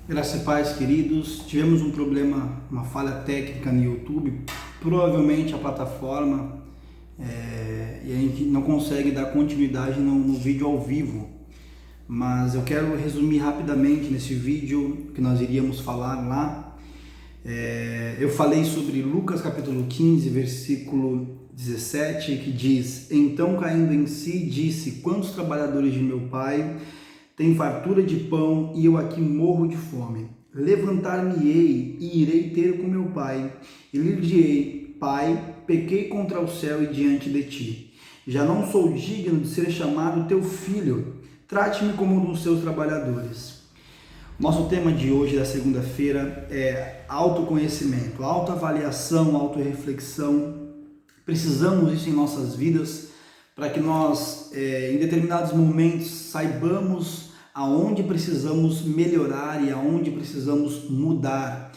Graças e paz, queridos. Tivemos um problema, uma falha técnica no YouTube, provavelmente a plataforma, e a gente não consegue dar continuidade no vídeo ao vivo. Mas eu quero resumir rapidamente nesse vídeo que nós iríamos falar lá. Eu falei sobre Lucas capítulo 15, versículo 17, que diz: Então, caindo em si, disse: Quantos trabalhadores de meu pai têm fartura de pão e eu aqui morro de fome? Levantar-me-ei e irei ter com meu pai, e lhe direi: Pai, pequei contra o céu e diante de ti. Já não sou digno de ser chamado teu filho. Trate-me como um dos seus trabalhadores. Nosso tema de hoje, da segunda-feira, é autoconhecimento, autoavaliação, autorreflexão. Precisamos disso em nossas vidas para que nós, em determinados momentos, saibamos aonde precisamos melhorar e aonde precisamos mudar.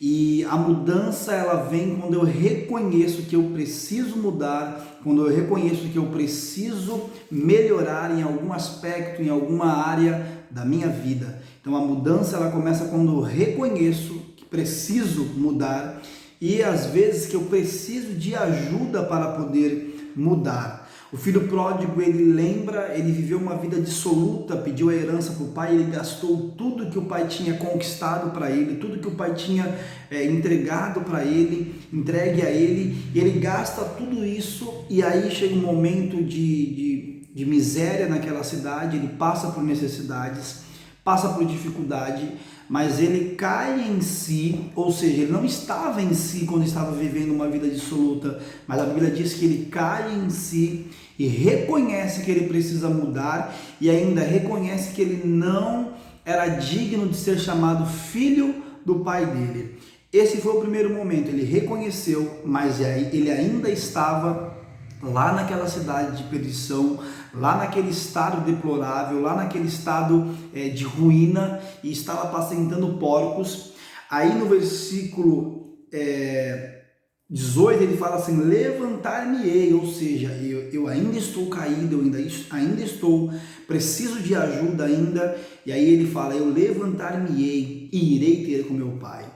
E a mudança, ela vem quando eu reconheço que eu preciso mudar, quando eu reconheço que eu preciso melhorar em algum aspecto, em alguma área da minha vida. Então a mudança, ela começa quando eu reconheço que preciso mudar e às vezes que eu preciso de ajuda para poder mudar. O filho pródigo, ele viveu uma vida dissoluta, pediu a herança para o pai, ele gastou tudo que o pai tinha conquistado para ele, tudo que o pai tinha entregado para ele, entregue a ele, e ele gasta tudo isso, e aí chega um momento de miséria naquela cidade, ele passa por necessidades, passa por dificuldade, mas ele cai em si, ou seja, ele não estava em si quando estava vivendo uma vida dissoluta, mas a Bíblia diz que ele cai em si e reconhece que ele precisa mudar e ainda reconhece que ele não era digno de ser chamado filho do pai dele. Esse foi o primeiro momento, ele reconheceu, mas ele ainda estava lá naquela cidade de perdição, lá naquele estado deplorável, lá naquele estado de ruína, e estava apacentando porcos. Aí no versículo 18 ele fala assim: levantar-me-ei, ou seja, eu ainda estou caído, eu ainda estou, preciso de ajuda ainda. E aí ele fala: eu levantar-me-ei e irei ter com meu pai.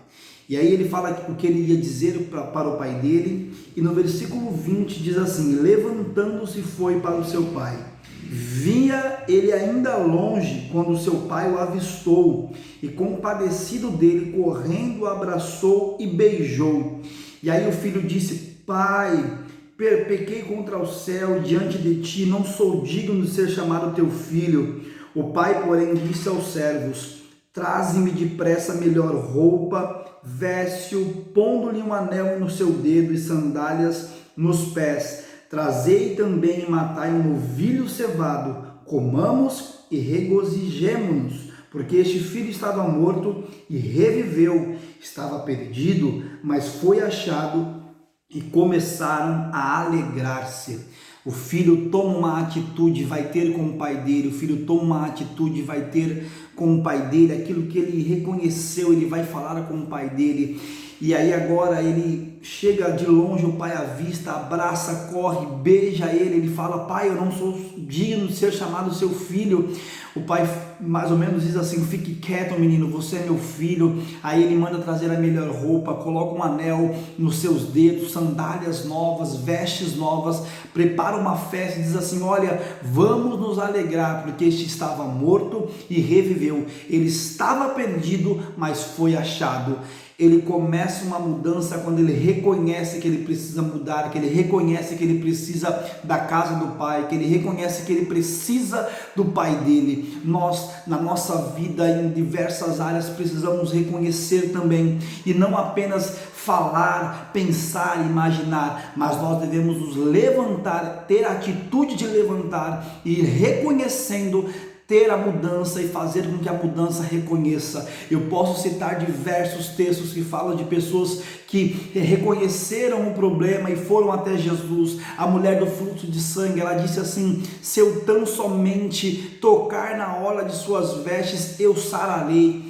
E aí ele fala o que ele ia dizer para o pai dele, e no versículo 20 diz assim: levantando-se foi para o seu pai. Via ele ainda longe quando seu pai o avistou, e compadecido dele, correndo, o abraçou e beijou. E aí o filho disse: Pai, pequei contra o céu diante de ti, não sou digno de ser chamado teu filho. O pai, porém, disse aos servos: Traze-me depressa a melhor roupa, veste-o, pondo-lhe um anel no seu dedo e sandálias nos pés. Trazei também e matai um novilho cevado, comamos e regozijemo-nos, porque este filho estava morto e reviveu, estava perdido, mas foi achado, e começaram a alegrar-se. O filho toma uma atitude, vai ter com o pai dele, o filho toma uma atitude, vai ter com o pai dele, aquilo que ele reconheceu, ele vai falar com o pai dele. E aí agora ele chega de longe, o pai avista, abraça, corre, beija ele fala: Pai, eu não sou digno de ser chamado seu filho. O pai mais ou menos diz assim: fique quieto, menino, você é meu filho. Aí ele manda trazer a melhor roupa, coloca um anel nos seus dedos, sandálias novas, vestes novas, prepara uma festa e diz assim: olha, vamos nos alegrar, porque este estava morto e reviveu. Ele estava perdido, mas foi achado. Ele começa uma mudança quando ele reconhece que ele precisa mudar, que ele reconhece que ele precisa da casa do pai, que ele reconhece que ele precisa do pai dele. Nós, na nossa vida, em diversas áreas, precisamos reconhecer também, e não apenas falar, pensar, imaginar, mas nós devemos nos levantar, ter a atitude de levantar e ir reconhecendo, ter a mudança e fazer com que a mudança reconheça. Eu posso citar diversos textos que falam de pessoas que reconheceram o problema e foram até Jesus. A mulher do fluxo de sangue, ela disse assim: se eu tão somente tocar na orla de suas vestes, eu sararei.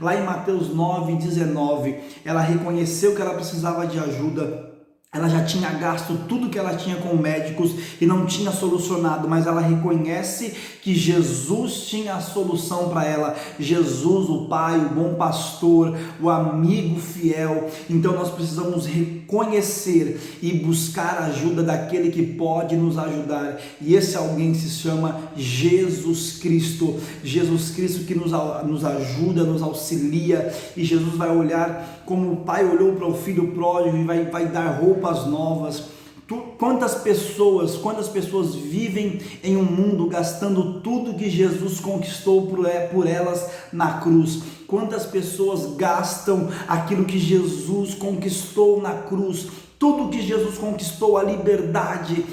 Lá em Mateus 9:19, ela reconheceu que ela precisava de ajuda. Ela já tinha gasto tudo que ela tinha com médicos e não tinha solucionado, mas ela reconhece que Jesus tinha a solução para ela. Jesus, o Pai, o bom pastor, o amigo fiel. Então nós precisamos reconhecer e buscar a ajuda daquele que pode nos ajudar. E esse alguém se chama Jesus Cristo. Jesus Cristo que nos ajuda, nos auxilia. E Jesus vai olhar como o pai olhou para o filho pródigo e vai dar roupas novas. Quantas pessoas vivem em um mundo gastando tudo que Jesus conquistou por elas na cruz? Quantas pessoas gastam aquilo que Jesus conquistou na cruz? Tudo que Jesus conquistou, a liberdade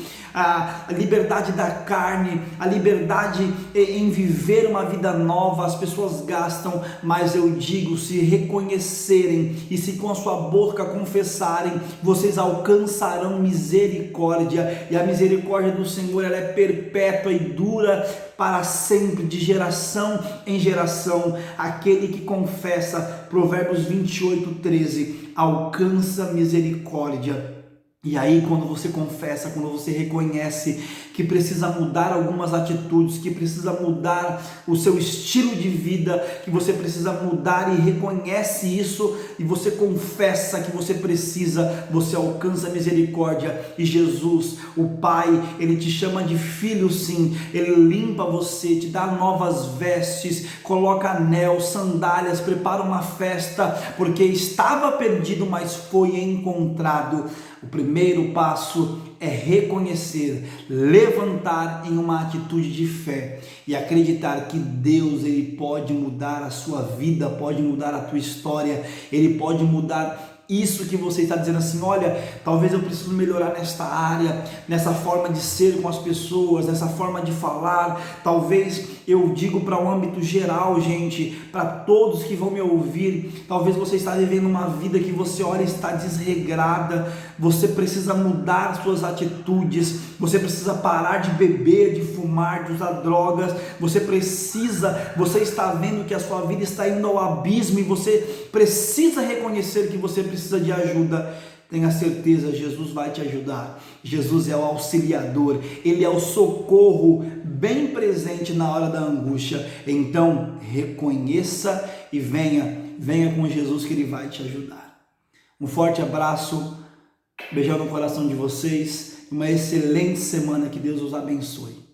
da carne, a liberdade em viver uma vida nova, as pessoas gastam, mas eu digo, se reconhecerem e se com a sua boca confessarem, vocês alcançarão misericórdia, e a misericórdia do Senhor ela é perpétua e dura para sempre, de geração em geração. Aquele que confessa, Provérbios 28:13, alcança misericórdia. E aí, quando você confessa, quando você reconhece que precisa mudar algumas atitudes, que precisa mudar o seu estilo de vida, que você precisa mudar e reconhece isso, e você confessa que você precisa, você alcança a misericórdia. E Jesus, o Pai, Ele te chama de filho sim, Ele limpa você, te dá novas vestes, coloca anel, sandálias, prepara uma festa, porque estava perdido, mas foi encontrado. O primeiro passo é reconhecer, levantar em uma atitude de fé e acreditar que Deus ele pode mudar a sua vida, pode mudar a tua história, Ele pode mudar isso que você está dizendo assim, olha, talvez eu preciso melhorar nesta área, nessa forma de ser com as pessoas, nessa forma de falar. Talvez eu digo para um âmbito geral, gente, para todos que vão me ouvir, talvez você está vivendo uma vida que você olha está desregrada, você precisa mudar suas atitudes, você precisa parar de beber, de fumar, de usar drogas, você está vendo que a sua vida está indo ao abismo e você precisa reconhecer que você precisa de ajuda. Tenha certeza, Jesus vai te ajudar. Jesus é o auxiliador, Ele é o socorro bem presente na hora da angústia. Então reconheça e venha com Jesus que Ele vai te ajudar. Um forte abraço, beijão no coração de vocês, uma excelente semana, que Deus os abençoe.